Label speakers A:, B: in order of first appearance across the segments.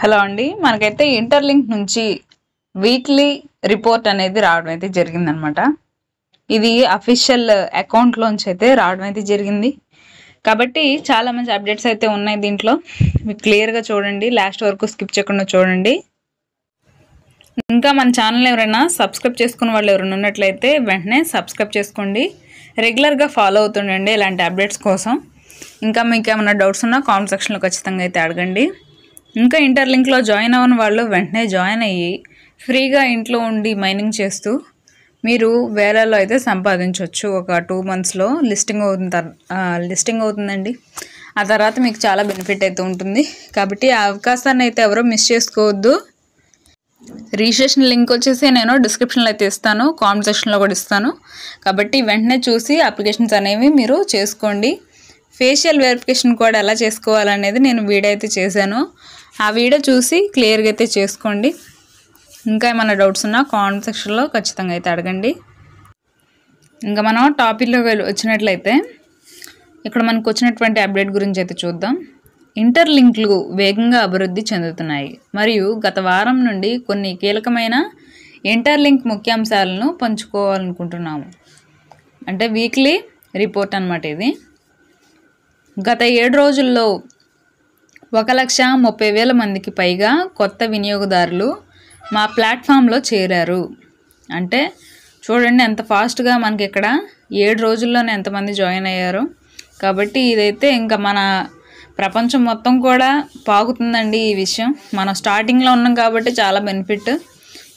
A: Hello అండి, మనకైతే interlink నుంచి వీక్లీ రిపోర్ట్ అనేది రావడం అయితే జరిగిందనమాట. ఇది అఫీషియల్ అకౌంట్లోంచి అయితే రావడం అయితే జరిగింది. కాబట్టి చాలా మంచి అప్డేట్స్ అయితే ఉన్నాయి దీంట్లో. మీకు క్లియర్గా చూడండి, లాస్ట్ వరకు స్కిప్ చేయకుండా చూడండి. ఇంకా మన ఛానల్ ఎవరైనా సబ్స్క్రైబ్ చేసుకున్న వాళ్ళు ఎవరైనా ఉన్నట్లయితే వెంటనే సబ్స్క్రైబ్ చేసుకోండి. రెగ్యులర్గా ఫాలో అవుతుండండి ఇలాంటి అప్డేట్స్ కోసం. ఇంకా మీకు ఏమైనా డౌట్స్ ఉన్నా కామెంట్ సెక్షన్లో ఖచ్చితంగా అయితే అడగండి. ఇంకా ఇంటర్లింక్లో జాయిన్ అవ్వని వాళ్ళు వెంటనే జాయిన్ అయ్యి ఫ్రీగా ఇంట్లో ఉండి మైనింగ్ చేస్తూ మీరు వేలలో అయితే సంపాదించవచ్చు. ఒక 2 monthsలో లిస్టింగ్ అవుతుందండి. ఆ తర్వాత మీకు చాలా బెనిఫిట్ అయితే ఉంటుంది. కాబట్టి ఆ అవకాశాన్ని అయితే ఎవరో మిస్ చేసుకోవద్దు. రిజిస్ట్రేషన్ లింక్ వచ్చేసి నేను డిస్క్రిప్షన్లో అయితే ఇస్తాను, కామెంట్ సెక్షన్లో కూడా ఇస్తాను. కాబట్టి వెంటనే చూసి అప్లికేషన్స్ అనేవి మీరు చేసుకోండి. ఫేషియల్ వెరిఫికేషన్ కూడా ఎలా చేసుకోవాలనేది నేను వీడియో అయితే చేశాను. ఆ వీడియో చూసి క్లియర్గా అయితే చేసుకోండి. ఇంకా ఏమైనా డౌట్స్ ఉన్నా కామెంట్ సెక్షన్లో ఖచ్చితంగా అయితే అడగండి. ఇంకా మనం టాపిక్లోకి వచ్చినట్లయితే ఇక్కడ మనకు వచ్చినటువంటి అప్డేట్ గురించి అయితే చూద్దాం. ఇంటర్లింక్లు వేగంగా అభివృద్ధి చెందుతున్నాయి మరియు గత వారం నుండి కొన్ని కీలకమైన ఇంటర్లింక్ ముఖ్యాంశాలను పంచుకోవాలనుకుంటున్నాము. అంటే వీక్లీ రిపోర్ట్ అన్నమాట ఇది. గత 7 రోజుల్లో 1,30,000 మందికి పైగా కొత్త వినియోగదారులు మా ప్లాట్ఫామ్లో చేరారు. అంటే చూడండి ఎంత ఫాస్ట్గా మనకి ఇక్కడ 7 రోజుల్లోనే ఎంతమంది జాయిన్ అయ్యారు. కాబట్టి ఇదైతే ఇంకా మన ప్రపంచం మొత్తం కూడా పాకుతుందండి ఈ విషయం. మనం స్టార్టింగ్లో ఉన్నాం కాబట్టి చాలా బెనిఫిట్.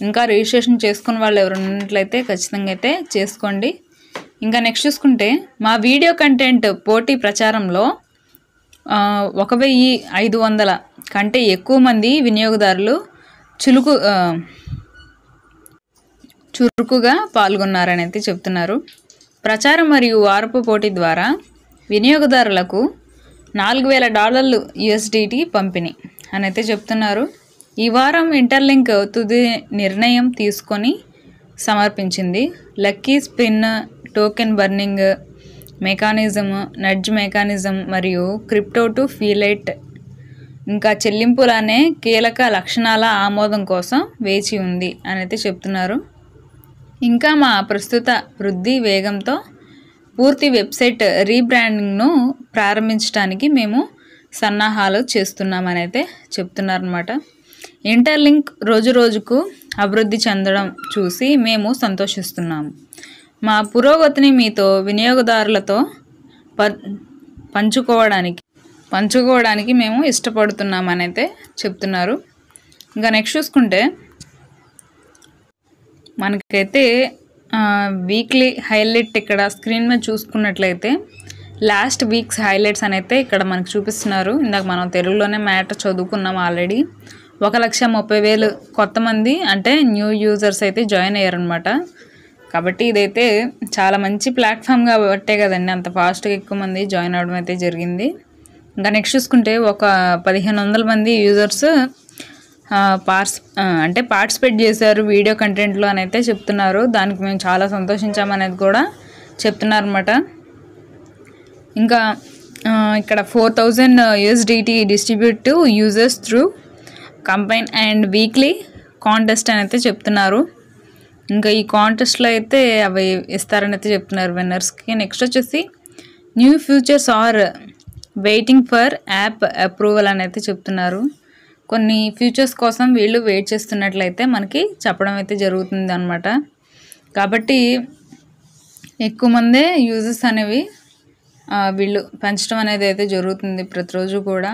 A: ఇంకా రిజిస్ట్రేషన్ చేసుకున్న వాళ్ళు ఎవరు ఉన్నట్లయితే ఖచ్చితంగా అయితే చేసుకోండి. ఇంకా నెక్స్ట్ చూసుకుంటే మా వీడియో కంటెంట్ పోటీ ప్రచారంలో 1,500 కంటే ఎక్కువ మంది వినియోగదారులు చురుకుగా పాల్గొన్నారని అయితే చెప్తున్నారు. ప్రచారం మరియు వారపు పోటీ ద్వారా వినియోగదారులకు $4,000 USDT పంపిణీ అని అయితే చెప్తున్నారు. ఈ వారం ఇంటర్లింక్ తుది నిర్ణయం తీసుకొని సమర్పించింది. Lucky spin, token burning mechanism, nudge mechanism మరియు క్రిప్టో టు ఫీలైట్ ఇంకా చెల్లింపులనే కీలక లక్షణాల ఆమోదం కోసం వేచి ఉంది అని అయితే చెప్తున్నారు. ఇంకా మా ప్రస్తుత వృద్ధి వేగంతో పూర్తి వెబ్సైట్ రీబ్రాండింగ్ను ప్రారంభించడానికి మేము సన్నాహాలు చేస్తున్నామని అయితే చెప్తున్నారన్నమాట. ఇంటర్లింక్ రోజు రోజుకు అభివృద్ధి చెందడం చూసి మేము సంతోషిస్తున్నాము. మా పురోగతిని మీతో వినియోగదారులతో పంచుకోవడానికి మేము ఇష్టపడుతున్నామని అయితే చెప్తున్నారు. ఇంకా నెక్స్ట్ చూసుకుంటే మనకైతే వీక్లీ హైలైట్ ఇక్కడ స్క్రీన్ మీద చూసుకున్నట్లయితే లాస్ట్ వీక్స్ హైలైట్స్ అని అయితే ఇక్కడ మనకు చూపిస్తున్నారు. ఇందాక మనం తెలుగులోనే మ్యాటర్ చదువుకున్నాం ఆల్రెడీ. 1,30,000 కొత్త మంది అంటే న్యూ యూజర్స్ అయితే జాయిన్ అయ్యారనమాట. కాబట్టి ఇదైతే చాలా మంచి ప్లాట్ఫామ్ కాబట్టే కదండి అంత ఫాస్ట్గా ఎక్కువ మంది జాయిన్ అవ్వడం అయితే జరిగింది. ఇంకా నెక్స్ట్ చూసుకుంటే ఒక 1,500 మంది యూజర్స్ పార్టిసిపేట్ చేశారు వీడియో కంటెంట్లో అని అయితే చెప్తున్నారు. దానికి మేము చాలా సంతోషించామనేది కూడా చెప్తున్నారు అన్నమాట. ఇంకా ఇక్కడ 4,000 USDT distribute to users through కంపైన్ and weekly contest అని అయితే చెప్తున్నారు. ఇంకా ఈ కాంటెస్ట్లో అయితే అవి ఇస్తారని అయితే చెప్తున్నారు విన్నర్స్కి. నెక్స్ట్ వచ్చేసి new futures are waiting for app approval అని అయితే చెప్తున్నారు. కొన్ని ఫ్యూచర్స్ కోసం వీళ్ళు వెయిట్ చేస్తున్నట్లయితే మనకి చెప్పడం అయితే జరుగుతుంది అన్నమాట. కాబట్టి ఎక్కువ మందే యూజర్స్ అనేవి వీళ్ళు పెంచడం అనేది అయితే జరుగుతుంది ప్రతిరోజు కూడా.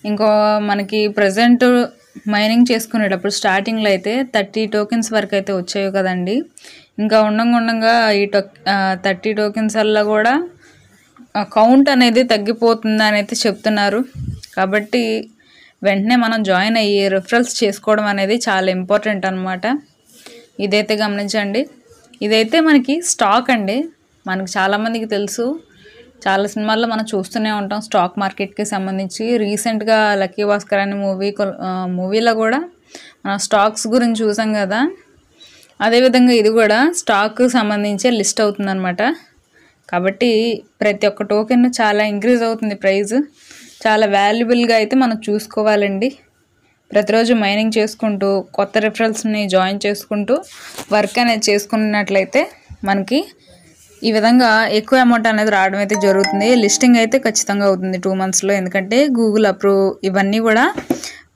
A: ఇంకో మనకి ప్రజెంట్ మైనింగ్ చేసుకునేటప్పుడు స్టార్టింగ్లో అయితే 30 టోకెన్స్ వరకు అయితే వచ్చాయి కదండి. ఇంకా ఉండంగా ఈ 30 టోకెన్స్ వల్ల కూడా కౌంట్ అనేది తగ్గిపోతుంది అని అయితే చెప్తున్నారు. కాబట్టి వెంటనే మనం జాయిన్ అయ్యి రిఫరల్స్ చేసుకోవడం అనేది చాలా ఇంపార్టెంట్ అనమాట. ఇదైతే గమనించండి. ఇదైతే మనకి స్టాక్ అండి. మనకి చాలామందికి తెలుసు, చాలా సినిమాల్లో మనం చూస్తూనే ఉంటాం స్టాక్ మార్కెట్కి సంబంధించి. రీసెంట్గా లక్కీ భాస్కర్ అనే మూవీలో కూడా మనం స్టాక్స్ గురించి చూసాం కదా. అదేవిధంగా ఇది కూడా స్టాక్కి సంబంధించే లిస్ట్ అవుతుందన్నమాట. కాబట్టి ప్రతి ఒక్క టోకెన్ చాలా ఇంక్రీజ్ అవుతుంది ప్రైస్. చాలా వాల్యుబుల్గా అయితే మనం చూసుకోవాలండి. ప్రతిరోజు మైనింగ్ చేసుకుంటూ కొత్త రిఫరల్స్ని జాయిన్ చేసుకుంటూ వర్క్ అనేది చేసుకున్నట్లయితే మనకి ఈ విధంగా ఎక్కువ అమౌంట్ అనేది రావడం అయితే జరుగుతుంది. లిస్టింగ్ అయితే ఖచ్చితంగా అవుతుంది 2 monthsలో. ఎందుకంటే గూగుల్ అప్రూవ్ ఇవన్నీ కూడా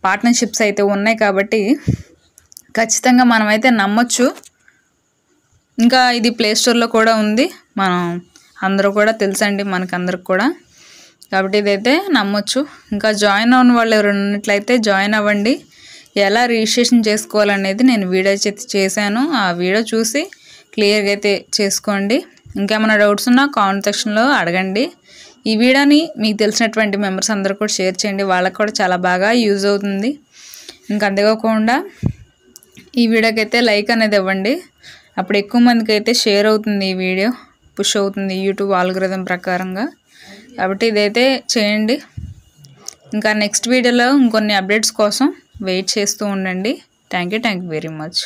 A: పార్ట్నర్షిప్స్ అయితే ఉన్నాయి కాబట్టి ఖచ్చితంగా మనమైతే నమ్మొచ్చు. ఇంకా ఇది ప్లే స్టోర్లో కూడా ఉంది, మనం అందరూ కూడా తెలుసండి మనకందరికి కూడా, కాబట్టి ఇదైతే నమ్మొచ్చు. ఇంకా జాయిన్ అవ్వని వాళ్ళు ఎవరైనా ఉన్నట్లయితే జాయిన్ అవ్వండి. ఎలా రిజిస్ట్రేషన్ చేసుకోవాలనేది నేను వీడియో చేశాను, ఆ వీడియో చూసి క్లియర్గా అయితే చేసుకోండి. ఇంకేమైనా డౌట్స్ ఉన్నా కామెంట్ సెక్షన్లో అడగండి. ఈ వీడియోని మీకు తెలిసినటువంటి మెంబర్స్ అందరూ కూడా షేర్ చేయండి, వాళ్ళకి కూడా చాలా బాగా యూజ్ అవుతుంది. ఇంకా అంతేకాకుండా ఈ వీడియోకి అయితే లైక్ అనేది ఇవ్వండి, అప్పుడు ఎక్కువ మందికి అయితే షేర్ అవుతుంది, ఈ వీడియో పుష్ అవుతుంది యూట్యూబ్ ఆల్గోరిథం ప్రకారంగా. కాబట్టి ఇదైతే చేయండి. ఇంకా నెక్స్ట్ వీడియోలో ఇంకొన్ని అప్డేట్స్ కోసం వెయిట్ చేస్తూ ఉండండి. Thank you very much.